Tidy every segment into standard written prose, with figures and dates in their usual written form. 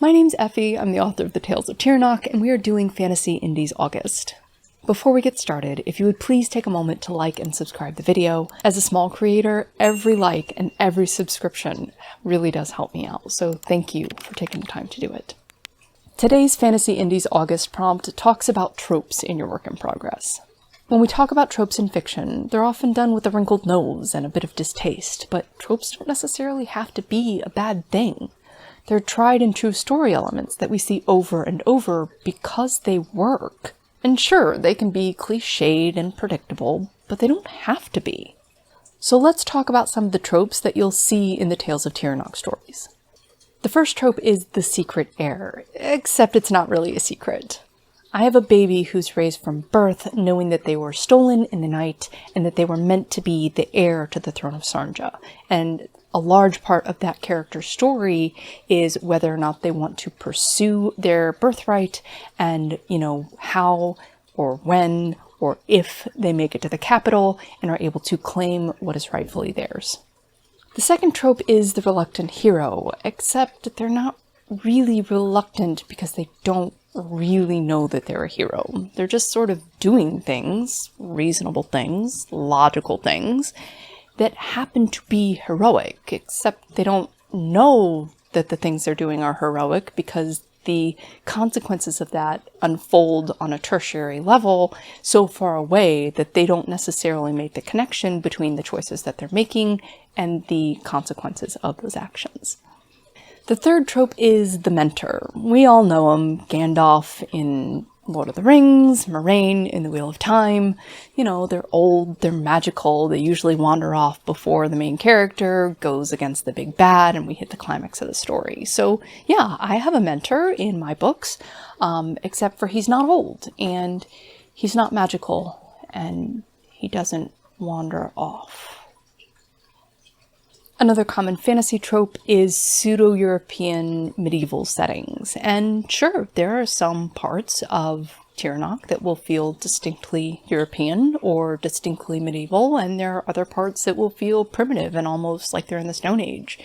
My name's Effie, I'm the author of The Tales of Tyrannoch, and we are doing Fantasy Indies August. Before we get started, if you would please take a moment to like and subscribe the video. As a small creator, every like and every subscription really does help me out, so thank you for taking the time to do it. Today's Fantasy Indies August prompt talks about tropes in your work in progress. When we talk about tropes in fiction, they're often done with a wrinkled nose and a bit of distaste, but tropes don't necessarily have to be a bad thing. They're tried and true story elements that we see over and over because they work. And sure, they can be cliched and predictable, but they don't have to be. So let's talk about some of the tropes that you'll see in the Tales of Tyrannoch stories. The first trope is the secret heir, except it's not really a secret. I have a baby who's raised from birth knowing that they were stolen in the night and that they were meant to be the heir to the throne of Sarnja. And a large part of that character's story is whether or not they want to pursue their birthright and, how or when or if they make it to the capital and are able to claim what is rightfully theirs. The second trope is the reluctant hero, except they're not really reluctant because they don't really know that they're a hero. They're just sort of doing things, reasonable things, logical things, that happen to be heroic, except they don't know that the things they're doing are heroic because the consequences of that unfold on a tertiary level so far away that they don't necessarily make the connection between the choices that they're making and the consequences of those actions. The third trope is the mentor. We all know him, Gandalf in Lord of the Rings, Moraine in The Wheel of Time. They're old, they're magical, they usually wander off before the main character goes against the big bad and we hit the climax of the story. So yeah, I have a mentor in my books, except for he's not old and he's not magical and he doesn't wander off. Another common fantasy trope is pseudo-European medieval settings. And sure, there are some parts of Tyrannoch that will feel distinctly European or distinctly medieval, and there are other parts that will feel primitive and almost like they're in the Stone Age.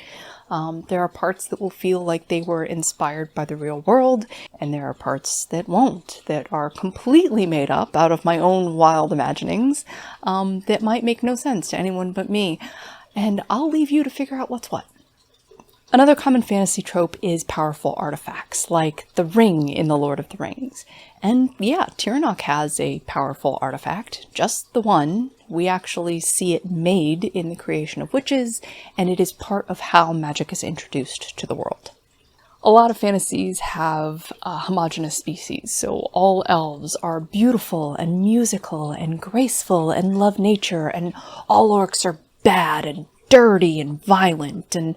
There are parts that will feel like they were inspired by the real world, and there are parts that won't, that are completely made up out of my own wild imaginings, that might make no sense to anyone but me. And I'll leave you to figure out what's what. Another common fantasy trope is powerful artifacts, like the ring in The Lord of the Rings. And yeah, Tyrannoch has a powerful artifact, just the one. We actually see it made in the creation of witches, and it is part of how magic is introduced to the world. A lot of fantasies have a homogeneous species, so all elves are beautiful and musical and graceful and love nature, and all orcs are bad and dirty and violent, and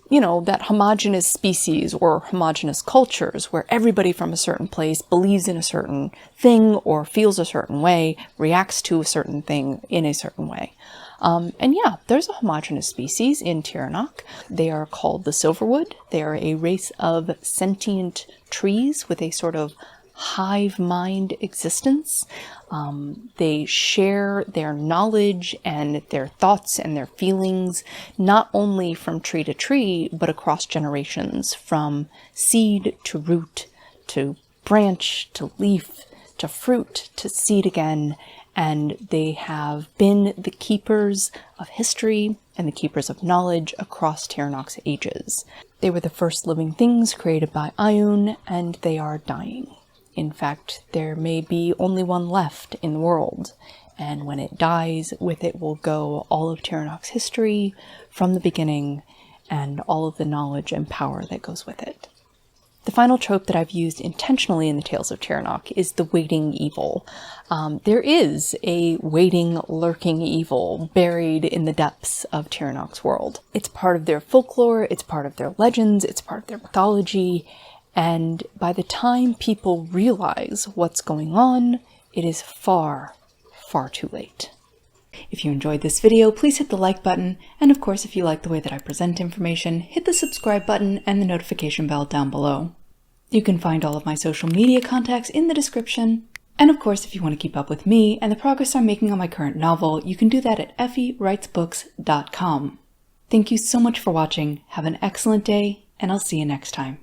that homogeneous species or homogeneous cultures where everybody from a certain place believes in a certain thing or feels a certain way, reacts to a certain thing in a certain way. And yeah, there's a homogeneous species in Tyrannoch. They are called the Silverwood. They are a race of sentient trees with a sort of hive mind existence. They share their knowledge and their thoughts and their feelings, not only from tree to tree, but across generations, from seed to root, to branch, to leaf, to fruit, to seed again. And they have been the keepers of history and the keepers of knowledge across Tyrannoch's ages. They were the first living things created by Ioun, and they are dying. In fact, there may be only one left in the world, and when it dies, with it will go all of Tyrannoch's history from the beginning and all of the knowledge and power that goes with it. The final trope that I've used intentionally in the Tales of Tyrannoch is the waiting evil. There is a waiting, lurking evil buried in the depths of Tyrannoch's world. It's part of their folklore, it's part of their legends, it's part of their mythology, and by the time people realize what's going on, it is far, far too late. If you enjoyed this video, please hit the like button, and of course if you like the way that I present information, hit the subscribe button and the notification bell down below. You can find all of my social media contacts in the description, and of course if you want to keep up with me and the progress I'm making on my current novel, you can do that at effie.writesbooks.com. Thank you so much for watching, have an excellent day, and I'll see you next time.